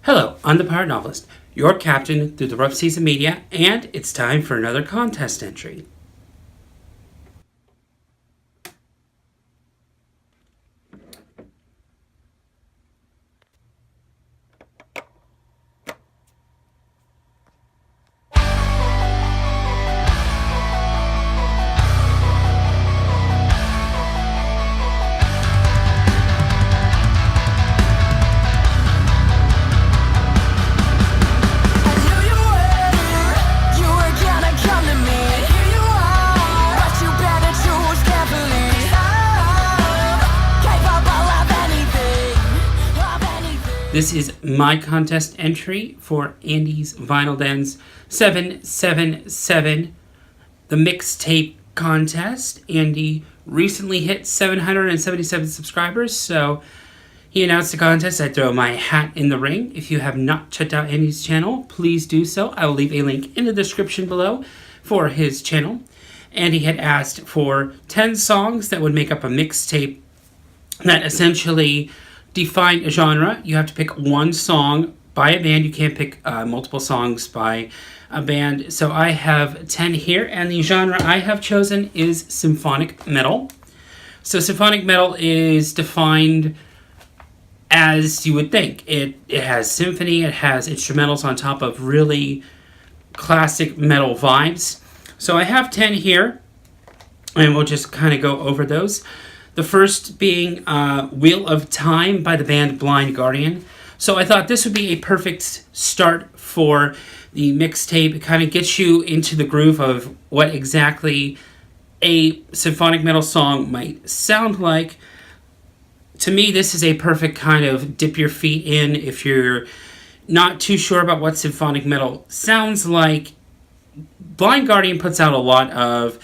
Hello, I'm the Pirate Novelist, your captain through the rough seas of media, and it's time for another contest entry. This is my contest entry for Andy's Vinyl Den's 777, the Mixtape contest. Andy recently hit 777 subscribers, so he announced the contest. I throw my hat in the ring. If you have not checked out Andy's channel, please do so. I will leave a link in the description below for his channel. Andy had asked for 10 songs that would make up a mixtape that essentially define a genre. You have to pick one song by a band. You can't pick multiple songs by a band. So I have 10 here, and the genre I have chosen is symphonic metal. So symphonic metal is defined as you would think. It has symphony, it has instrumentals on top of really classic metal vibes. So I have 10 here, and we'll just kind of go over those. The first being Wheel of Time by the band Blind Guardian. So I thought this would be a perfect start for the mixtape. It kind of gets you into the groove of what exactly a symphonic metal song might sound like. To me, this is a perfect kind of dip your feet in if you're not too sure about what symphonic metal sounds like. Blind Guardian puts out a lot of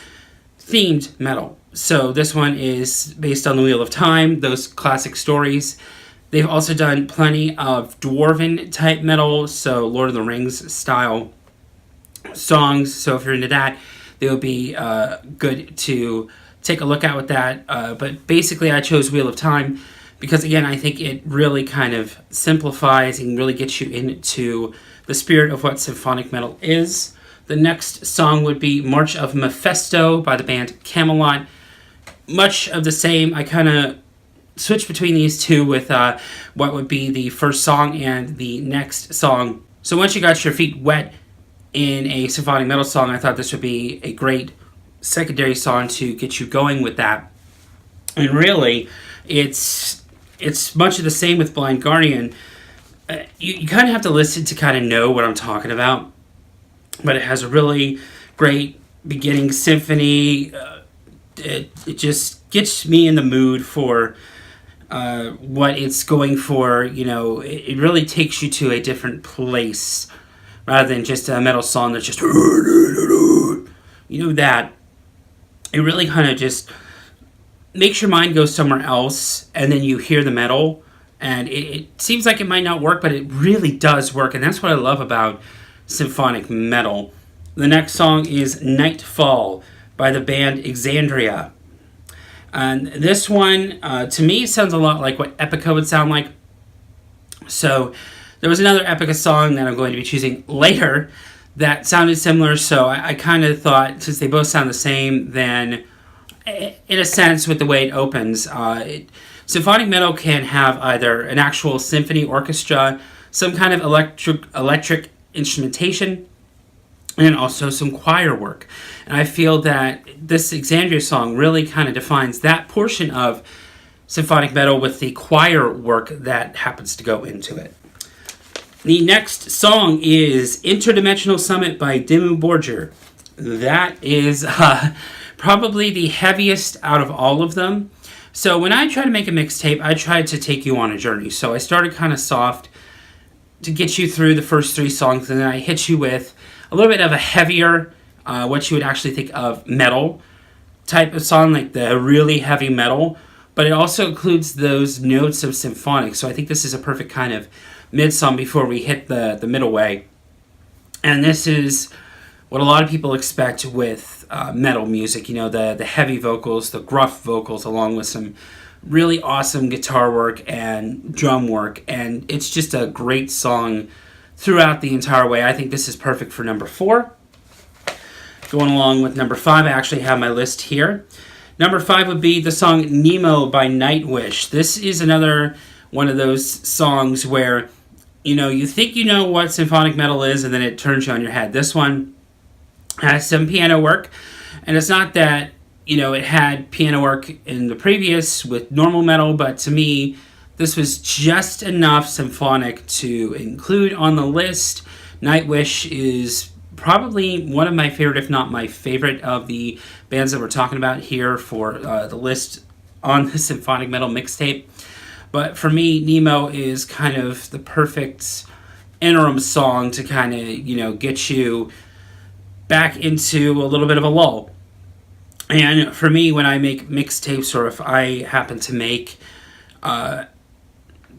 themed metal. So this one is based on the Wheel of Time, those classic stories. They've also done plenty of dwarven type metal, so Lord of the Rings style songs. So if you're into that, they would be good to take a look at with that. But basically I chose Wheel of Time because, again, I think it really kind of simplifies and really gets you into the spirit of what symphonic metal is. The next song would be March of Mephisto by the band Camelot. Much of the same. I kind of switched between these two with what would be the first song and the next song. So once you got your feet wet in a symphonic metal song, I thought this would be a great secondary song to get you going with that. And really, it's much of the same with Blind Guardian. You kind of have to listen to kind of know what I'm talking about. But it has a really great beginning symphony. It just gets me in the mood for what it's going for. You know, it really takes you to a different place rather than just a metal song that's just, you know, that. It really kind of just makes your mind go somewhere else, and then you hear the metal, and it seems like it might not work, but it really does work, and that's what I love about symphonic metal. The next song is Nightfall by the band XANDRIA. And this one, to me, sounds a lot like what Epica would sound like. So there was another Epica song that I'm going to be choosing later that sounded similar, so I kind of thought, since they both sound the same, then in a sense, with the way it opens, symphonic metal can have either an actual symphony orchestra, some kind of electric instrumentation, and also some choir work. And I feel that this XANDRIA song really kind of defines that portion of symphonic metal with the choir work that happens to go into it. The next song is Interdimensional Summit by DIMMU BORGIR. That is probably the heaviest out of all of them. So when I try to make a mixtape, I try to take you on a journey. So I started kind of soft to get you through the first 3 songs, and then I hit you with a little bit of a heavier, what you would actually think of metal type of song, like the really heavy metal, but it also includes those notes of symphonic. So I think this is a perfect kind of mid-song before we hit the middle way. And this is what a lot of people expect with metal music, you know, the heavy vocals, the gruff vocals, along with some really awesome guitar work and drum work, and it's just a great song throughout the entire way. I think this is perfect for number 4. Going along with number 5, I actually have my list here. Number 5 would be the song Nemo by Nightwish. This is another one of those songs where, you think you know what symphonic metal is, and then it turns you on your head. This one has some piano work, and it's not that, it had piano work in the previous with normal metal, but to me, this was just enough symphonic to include on the list. Nightwish is probably one of my favorite, if not my favorite, of the bands that we're talking about here for the list on the Symphonic Metal Mixtape. But for me, Nemo is kind of the perfect interim song to kind of, get you back into a little bit of a lull. And for me, when I make mixtapes, or if I happen to make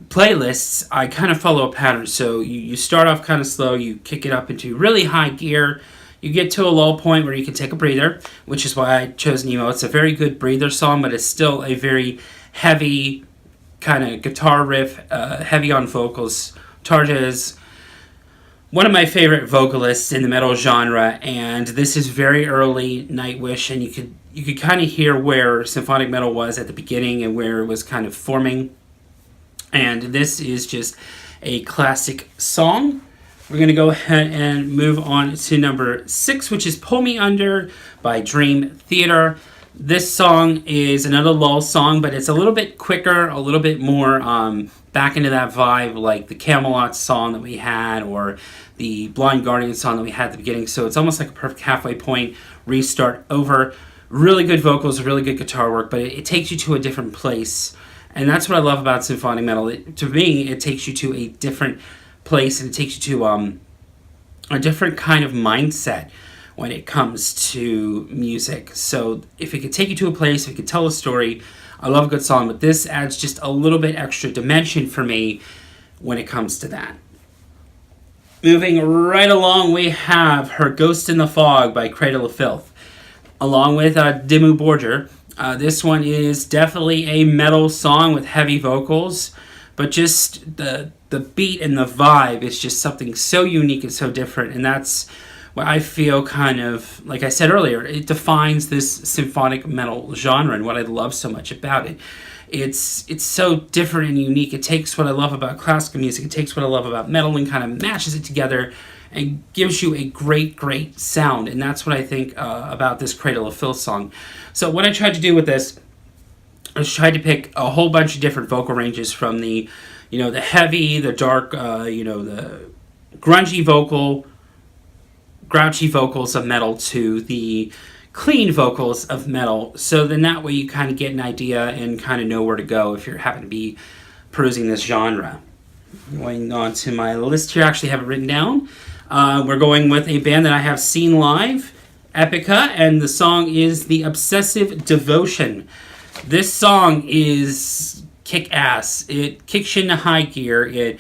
playlists, I kind of follow a pattern. So you start off kind of slow, you kick it up into really high gear, you get to a low point where you can take a breather, which is why I chose Nemo. It's a very good breather song, but it's still a very heavy kind of guitar riff, heavy on vocals. Tarja is one of my favorite vocalists in the metal genre, and this is very early Nightwish, and you could kind of hear where symphonic metal was at the beginning and where it was kind of forming. And this is just a classic song. We're going to go ahead and move on to number 6, which is Pull Me Under by Dream Theater. This song is another lull song, but it's a little bit quicker, a little bit more back into that vibe, like the Camelot song that we had, or the Blind Guardian song that we had at the beginning. So it's almost like a perfect halfway point, restart over. Really good vocals, really good guitar work, but it takes you to a different place. And that's what I love about symphonic metal. To me, it takes you to a different place, and it takes you to a different kind of mindset when it comes to music. So if it could take you to a place, if it could tell a story, I love a good song, but this adds just a little bit extra dimension for me when it comes to that. Moving right along, we have Her Ghost in the Fog by Cradle of Filth, along with DIMMU BORGIR. This one is definitely a metal song with heavy vocals, but just the beat and the vibe is just something so unique and so different, and that's what I feel kind of, like I said earlier, it defines this symphonic metal genre and what I love so much about it. It's so different and unique. It takes what I love about classical music, it takes what I love about metal, and kind of mashes it together and gives you a great, great sound. And that's what I think about this Cradle of Filth song. So what I tried to do with this is tried to pick a whole bunch of different vocal ranges, from the, the heavy, the dark, the grungy vocal, grouchy vocals of metal, to the clean vocals of metal. So then that way you kind of get an idea and kind of know where to go if you happen to be perusing this genre. Going on to my list here, I actually have it written down. We're going with a band that I have seen live, Epica, and the song is The Obsessive Devotion. This song is kick-ass. It kicks you into high gear. It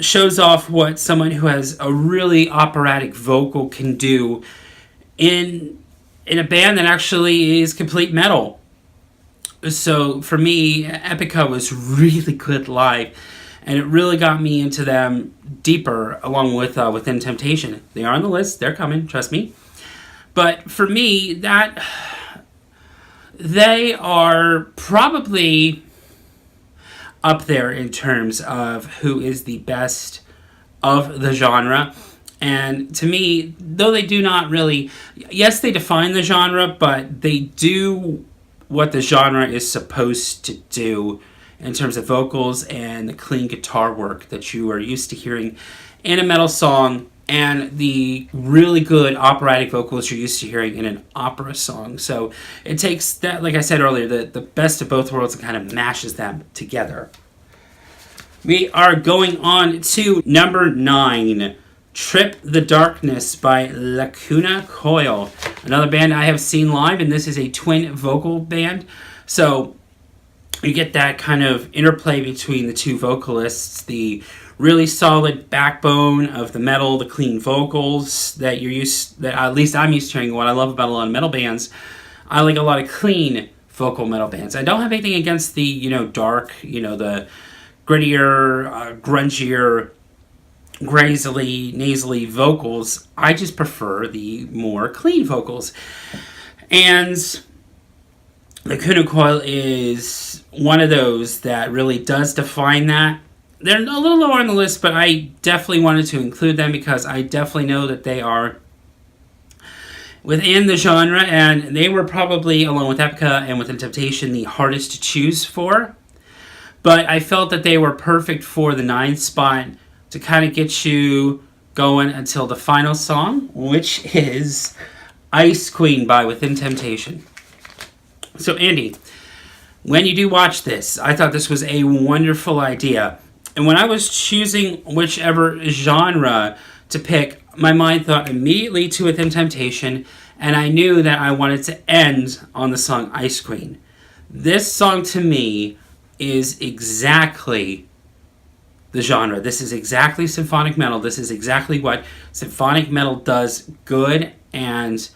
shows off what someone who has a really operatic vocal can do in a band that actually is complete metal. So for me, Epica was really good live, and it really got me into them deeper, along with Within Temptation. They are on the list. They're coming, trust me. But for me, they are probably up there in terms of who is the best of the genre. And to me, though they do not really, yes, they define the genre, but they do what the genre is supposed to do in terms of vocals and the clean guitar work that you are used to hearing in a metal song, and the really good operatic vocals you're used to hearing in an opera song. So it takes that, like I said earlier, the best of both worlds and kind of mashes them together. We are going on to number 9, Trip the Darkness by Lacuna Coil. Another band I have seen live, and this is a twin vocal band. So you get that kind of interplay between the two vocalists, the really solid backbone of the metal, the clean vocals that at least I'm used to hearing. What I love about a lot of metal bands, I like a lot of clean vocal metal bands. I don't have anything against the, dark, the grittier, grungier, nasally vocals. I just prefer the more clean vocals. And Lacuna Coil is one of those that really does define that. They're a little lower on the list, but I definitely wanted to include them because I definitely know that they are within the genre, and they were probably, along with Epica and Within Temptation, the hardest to choose for. But I felt that they were perfect for the 9th spot to kind of get you going until the final song, which is Ice Queen by Within Temptation. So, Andy, when you do watch this, I thought this was a wonderful idea. And when I was choosing whichever genre to pick, my mind thought immediately to Within Temptation, and I knew that I wanted to end on the song Ice Queen. This song, to me, is exactly the genre. This is exactly symphonic metal. This is exactly what symphonic metal does good, and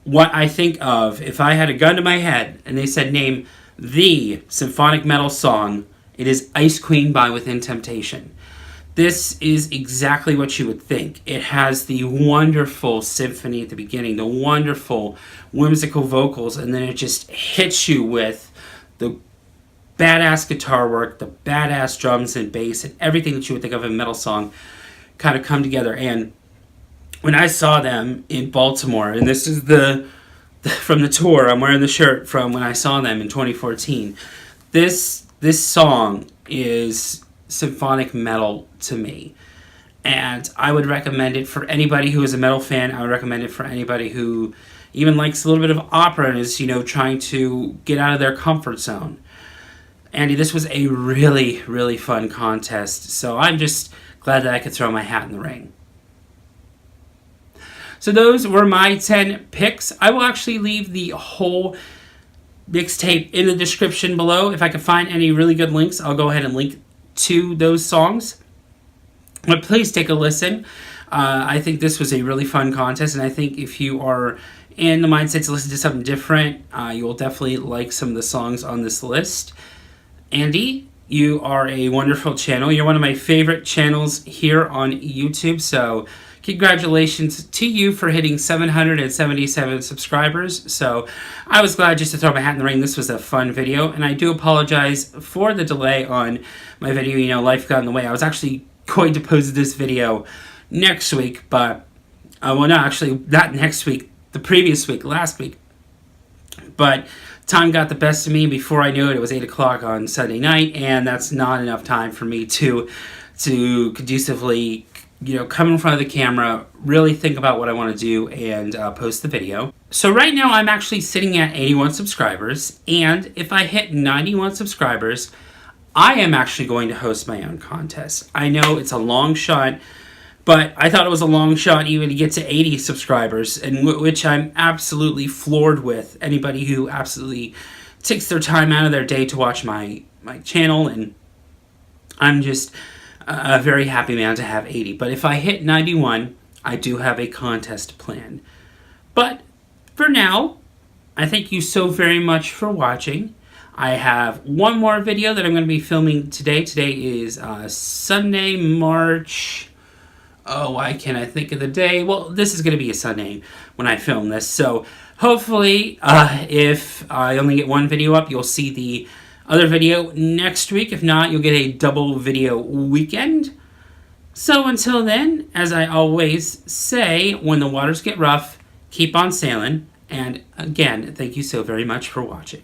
what I think of, if I had a gun to my head and they said name the symphonic metal song, it is Ice Queen by Within Temptation. This is exactly what you would think. It has the wonderful symphony at the beginning, the wonderful whimsical vocals, and then it just hits you with the badass guitar work, the badass drums and bass, and everything that you would think of in a metal song kind of come together. And when I saw them in Baltimore, and this is from the tour, I'm wearing the shirt from when I saw them in 2014, this song is symphonic metal to me. And I would recommend it for anybody who is a metal fan. I would recommend it for anybody who even likes a little bit of opera and is, trying to get out of their comfort zone. Andy, this was a really, really fun contest. So I'm just glad that I could throw my hat in the ring. So those were my 10 picks. I will actually leave the whole mixtape in the description below. If I can find any really good links, I'll go ahead and link to those songs. But please take a listen. I think this was a really fun contest, and I think if you are in the mindset to listen to something different, you will definitely like some of the songs on this list. Andy, you are a wonderful channel. You're one of my favorite channels here on YouTube, so congratulations to you for hitting 777 subscribers. So I was glad just to throw my hat in the ring. This was a fun video, and I do apologize for the delay on my video. Life got in the way. I was actually going to post this video next week, but well, no, actually not next week, the previous week, last week. But time got the best of me. Before I knew it, it was 8 o'clock on Sunday night, and that's not enough time for me to conducively come in front of the camera, really think about what I want to do, and post the video. So right now I'm actually sitting at 81 subscribers, and if I hit 91 subscribers, I am actually going to host my own contest. I know it's a long shot, but I thought it was a long shot even to get to 80 subscribers, and which I'm absolutely floored with. Anybody who absolutely takes their time out of their day to watch my channel, and I'm just a very happy man to have 80. But if I hit 91, I do have a contest planned. But for now, I thank you so very much for watching. I have one more video that I'm going to be filming today. Today is Sunday, March... Oh, why can't I think of the day? Well, this is going to be a Sunday when I film this. So hopefully, if I only get one video up, you'll see the other video next week. If not, you'll get a double video weekend. So until then, as I always say, when the waters get rough, keep on sailing. And again, thank you so very much for watching.